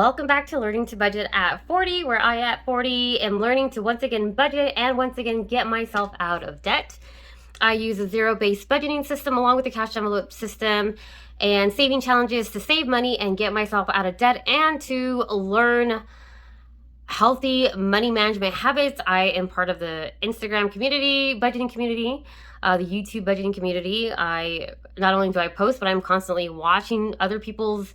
Welcome back to Learning to Budget at 40, where I at 40 am learning to once again budget and once again get myself out of debt. I use a zero-based budgeting system along with the cash envelope system and saving challenges to save money and get myself out of debt and to learn healthy money management habits. I am part of the Instagram community, budgeting community, the YouTube budgeting community. Not only do I post, but I'm constantly watching other people's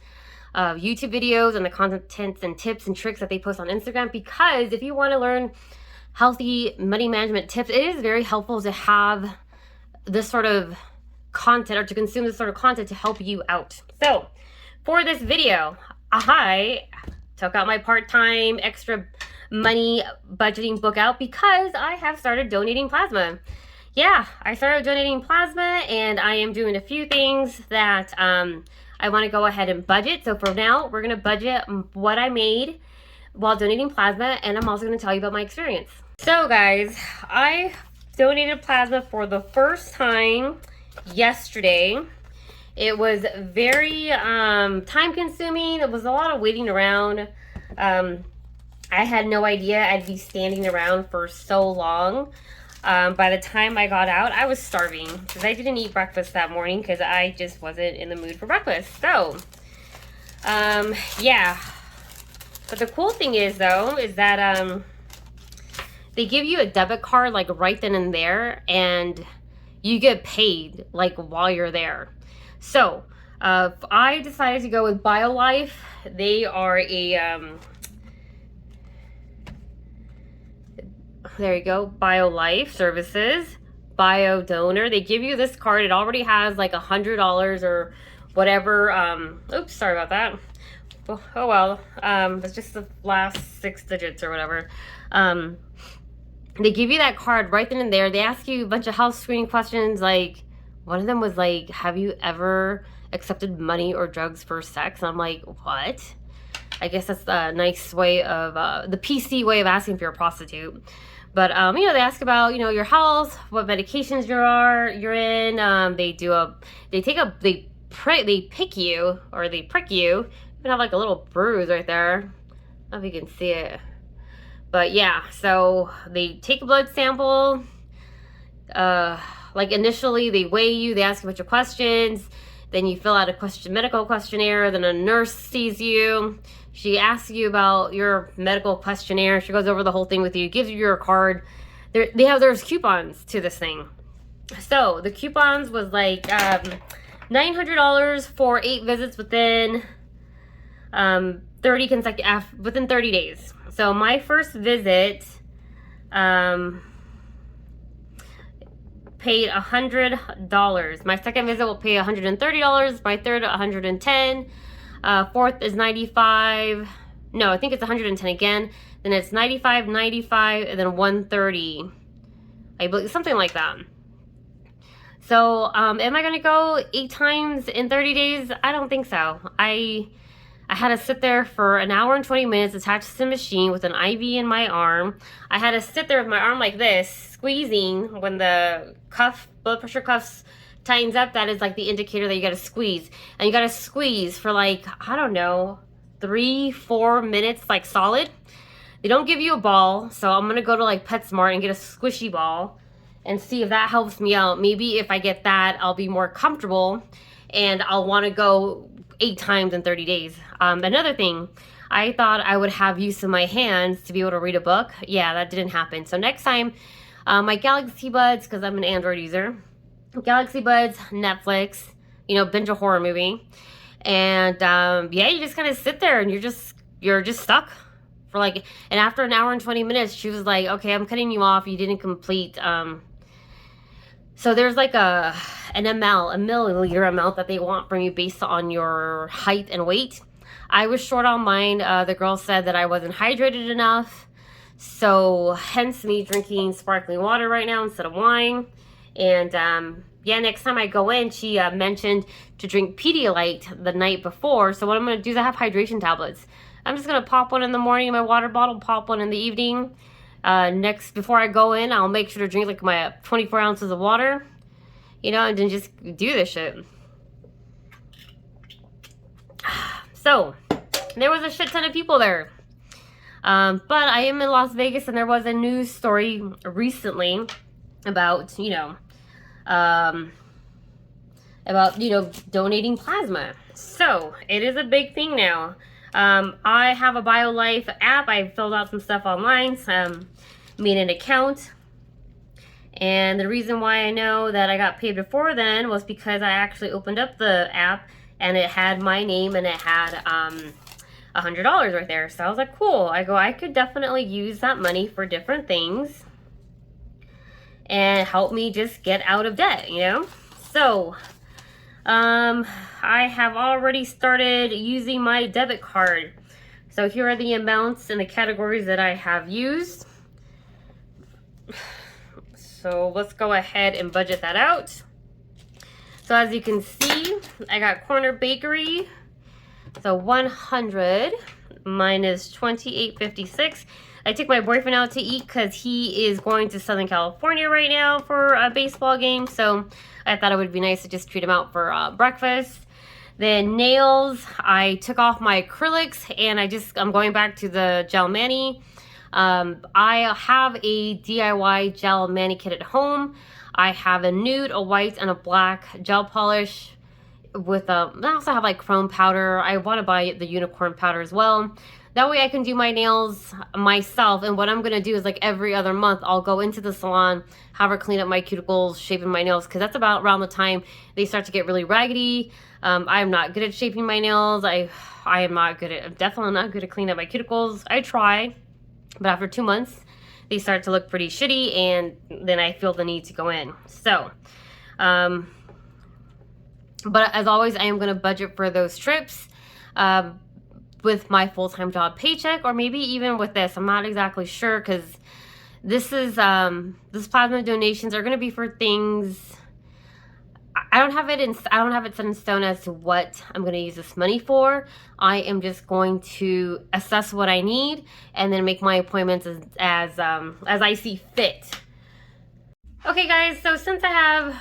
YouTube videos and the contents and tips and tricks that they post on Instagram, because if you want to learn healthy money management tips, it is very helpful to have this sort of content or to consume this sort of content to help you out. So for this video, I took out my part-time extra money budgeting book out because I have started donating plasma. Yeah, I started donating plasma and I am doing a few things that I want to go ahead and budget. So for now, we're going to budget what I made while donating plasma, and I'm also going to tell you about my experience. So guys, I donated plasma for the first time yesterday. It was very time consuming. It was a lot of waiting around. I had no idea I'd be standing around for so long. By the time I got out, I was starving because I didn't eat breakfast that morning because I just wasn't in the mood for breakfast. So, yeah. But the cool thing is, though, is that they give you a debit card like right then and there, and you get paid like while you're there. So, I decided to go with BioLife. They are a there you go, BioLife Services, Bio Donor. They give you this card. It already has like $100 or whatever. Oops, sorry about that. Oh well, it's just the last 6 digits or whatever. They give you that card right then and there. They ask you a bunch of health screening questions. Like one of them was like, have you ever accepted money or drugs for sex? And I'm like, what? I guess that's a nice way of, the PC way of asking if you're a prostitute. But, you know, they ask about, you know, your health, what medications you're in. They pick you, or they prick you. You even have like a little bruise right there. I don't know if you can see it. But yeah, so they take a blood sample. Like initially they weigh you, they ask you a bunch of questions. Then you fill out a medical questionnaire. Then a nurse sees you. She asks you about your medical questionnaire. She goes over the whole thing with you, gives you your card. There's coupons to this thing. So the coupons was like $900 for 8 visits within 30 days. So my first visit paid $100. My second visit will pay $130. My third, $110. Fourth is $95. No, I think it's $110 again. Then it's $95, $95, and then $130. I believe something like that. So, am I gonna go 8 times in 30 days? I don't think so. I had to sit there for an hour and 20 minutes attached to the machine with an IV in my arm. I had to sit there with my arm like this, squeezing when the blood pressure cuffs tightens up. That is like the indicator that you gotta squeeze. And you gotta squeeze for like, I don't know, 3-4 minutes, like solid. They don't give you a ball, so I'm gonna go to like PetSmart and get a squishy ball and see if that helps me out. Maybe if I get that, I'll be more comfortable and I'll wanna go 8 times in 30 days. Another thing, I thought I would have use of my hands to be able to read a book. Yeah, that didn't happen. So next time, my Galaxy Buds, because I'm an Android user, Galaxy Buds, Netflix, you know, binge a horror movie. And yeah, you just kind of sit there and you're just stuck for like, and after an hour and 20 minutes, she was like, okay, I'm cutting you off. You didn't complete. So there's like a milliliter amount that they want from you based on your height and weight. I was short on mine. The girl said that I wasn't hydrated enough. So hence me drinking sparkling water right now instead of wine. And yeah, next time I go in, she mentioned to drink Pedialyte the night before. So what I'm going to do is I have hydration tablets. I'm just going to pop one in the morning in my water bottle, pop one in the evening. Before I go in, I'll make sure to drink like my 24 ounces of water, you know, and then just do this shit. So there was a shit ton of people there. But I am in Las Vegas, and there was a news story recently about, donating plasma. So it is a big thing now. I have a BioLife app. I filled out some stuff online, made an account. And the reason why I know that I got paid before then was because I actually opened up the app and it had my name and it had $100 right there. So I was like, cool. I could definitely use that money for different things and help me just get out of debt, So I have already started using my debit card. So here are the amounts and the categories that I have used. So let's go ahead and budget that out. So as you can see, I got Corner Bakery. So 100 minus 28.56. I took my boyfriend out to eat because he is going to Southern California right now for a baseball game. So I thought it would be nice to just treat him out for breakfast. Then nails, I took off my acrylics and I'm going back to the gel mani. I have a DIY gel mani kit at home. I have a nude, a white, and a black gel polish with I also have like chrome powder. I want to buy the unicorn powder as well. That way I can do my nails myself. And what I'm going to do is like every other month, I'll go into the salon, have her clean up my cuticles, shaping my nails. Because that's about around the time they start to get really raggedy. I'm not good at shaping my nails. I'm definitely not good at cleaning up my cuticles. I try. But after 2 months, they start to look pretty shitty, and then I feel the need to go in. So, but as always, I am going to budget for those trips with my full-time job paycheck, or maybe even with this. I'm not exactly sure, because this plasma donations are going to be for things. I don't have it set in stone as to what I'm going to use this money for. I am just going to assess what I need and then make my appointments as I see fit. Okay, guys. So since I have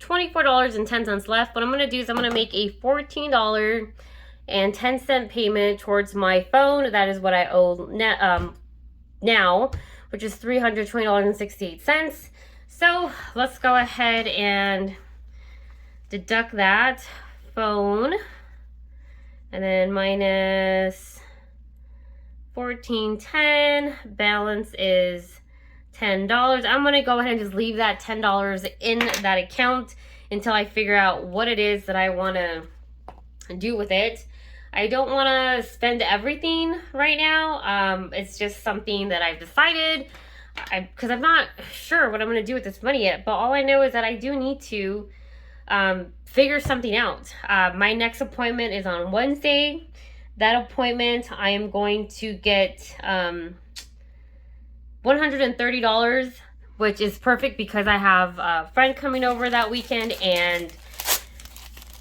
$24.10 left, what I'm going to do is I'm going to make a $14.10 payment towards my phone. That is what I owe now, which is $320.68. So let's go ahead and deduct that phone, and then minus 14.10, balance is $10. I'm gonna go ahead and just leave that $10 in that account until I figure out what it is that I want to do with it. I don't want to spend everything right now. It's just something that I've decided, because I'm not sure what I'm going to do with this money yet, but all I know is that I do need to figure something out. My next appointment is on Wednesday. That appointment, I am going to get $130, which is perfect because I have a friend coming over that weekend, and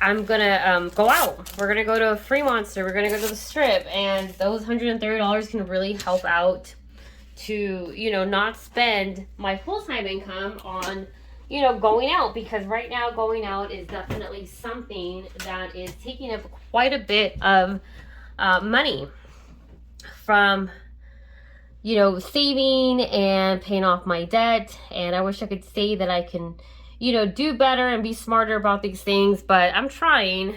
I'm gonna go out. We're gonna go to Free Monster. We're gonna go to the Strip, and those $130 can really help out to, not spend my full-time income on, going out, because right now going out is definitely something that is taking up quite a bit of money from, saving and paying off my debt. And I wish I could say that I can, do better and be smarter about these things, but I'm trying.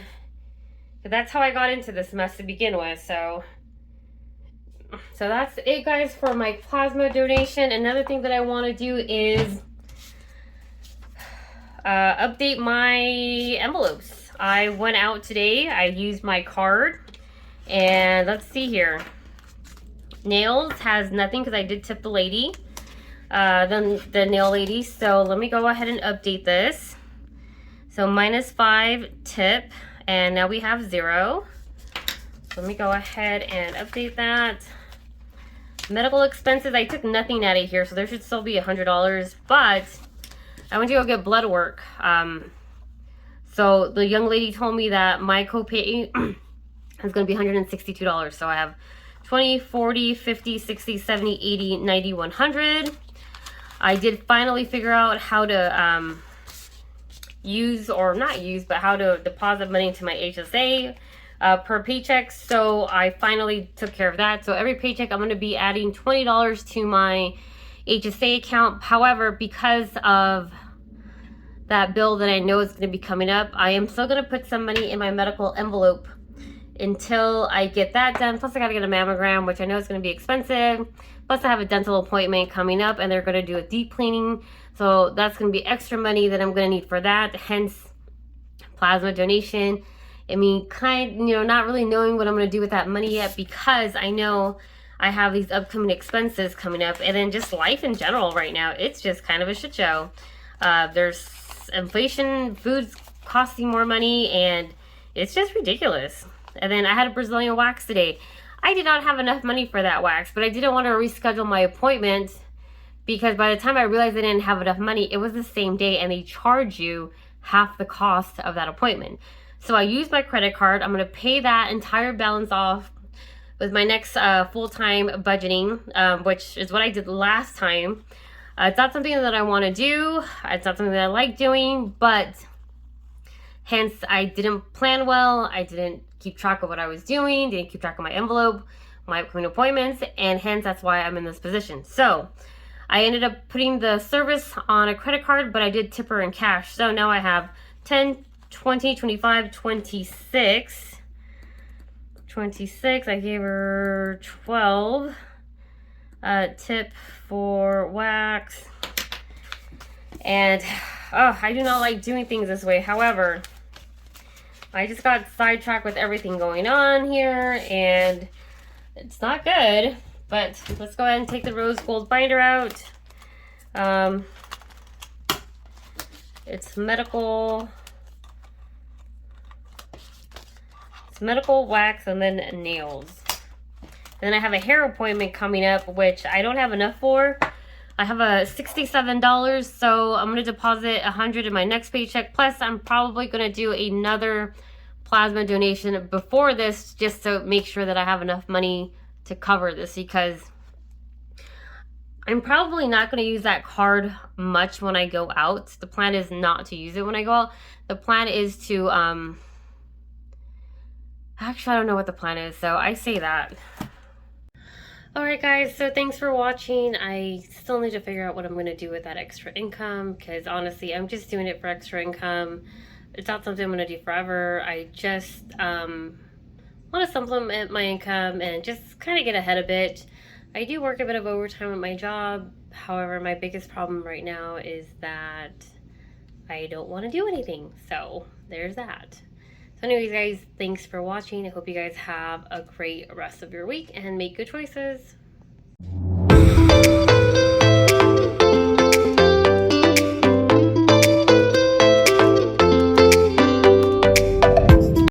But that's how I got into this mess to begin with. So that's it, guys, for my plasma donation. Another thing that I want to do is update my envelopes. I went out today. I used my card, and let's see here. Nails has nothing because I did tip the lady, the nail lady. So let me go ahead and update this. So -5 tip, and now we have 0. So let me go ahead and update that. Medical expenses, I took nothing out of here, so there should still be $100, but I went to go get blood work. So the young lady told me that my copay is going to be $162. So I have 20, 40, 50, 60, 70, 80, 90, 100. I did finally figure out how to use, or not use, but how to deposit money into my HSA, per paycheck. So I finally took care of that. So every paycheck I'm going to be adding $20 to my HSA account. However, because of that bill that I know is going to be coming up, I am still going to put some money in my medical envelope until I get that done. Plus I got to get a mammogram, which I know is going to be expensive. Plus I have a dental appointment coming up and they're going to do a deep cleaning. So that's going to be extra money that I'm going to need for that. Hence plasma donation. I mean, not really knowing what I'm going to do with that money yet, because I know I have these upcoming expenses coming up, and then just life in general right now, it's just kind of a shit show. There's inflation, food's costing more money, and it's just ridiculous. And then I had a Brazilian wax today. I did not have enough money for that wax, but I didn't want to reschedule my appointment because by the time I realized I didn't have enough money, it was the same day and they charge you half the cost of that appointment. So I used my credit card. I'm going to pay that entire balance off with my next full-time budgeting, which is what I did last time. It's not something that I want to do. It's not something that I like doing, but hence I didn't plan well. I didn't keep track of what I was doing, didn't keep track of my envelope, my upcoming appointments, and hence that's why I'm in this position. So I ended up putting the service on a credit card, but I did tip her in cash. So now I have 10, 20, 25, 26. 26, I gave her 12. Tip for wax. And I do not like doing things this way. However, I just got sidetracked with everything going on here and it's not good. But let's go ahead and take the rose gold binder out. It's medical wax and then nails. And then I have a hair appointment coming up, which I don't have enough for. I have a $67, so I'm going to deposit $100 in my next paycheck. Plus, I'm probably going to do another plasma donation before this just to make sure that I have enough money to cover this, because I'm probably not going to use that card much when I go out. The plan is not to use it when I go out. The plan is to, actually, I don't know what the plan is, so I say that. Alright guys, so thanks for watching. I still need to figure out what I'm going to do with that extra income, because honestly, I'm just doing it for extra income. It's not something I'm going to do forever. I just want to supplement my income and just kind of get ahead a bit. I do work a bit of overtime at my job. However, my biggest problem right now is that I don't want to do anything. So there's that. So anyways guys, thanks for watching. I hope you guys have a great rest of your week and make good choices.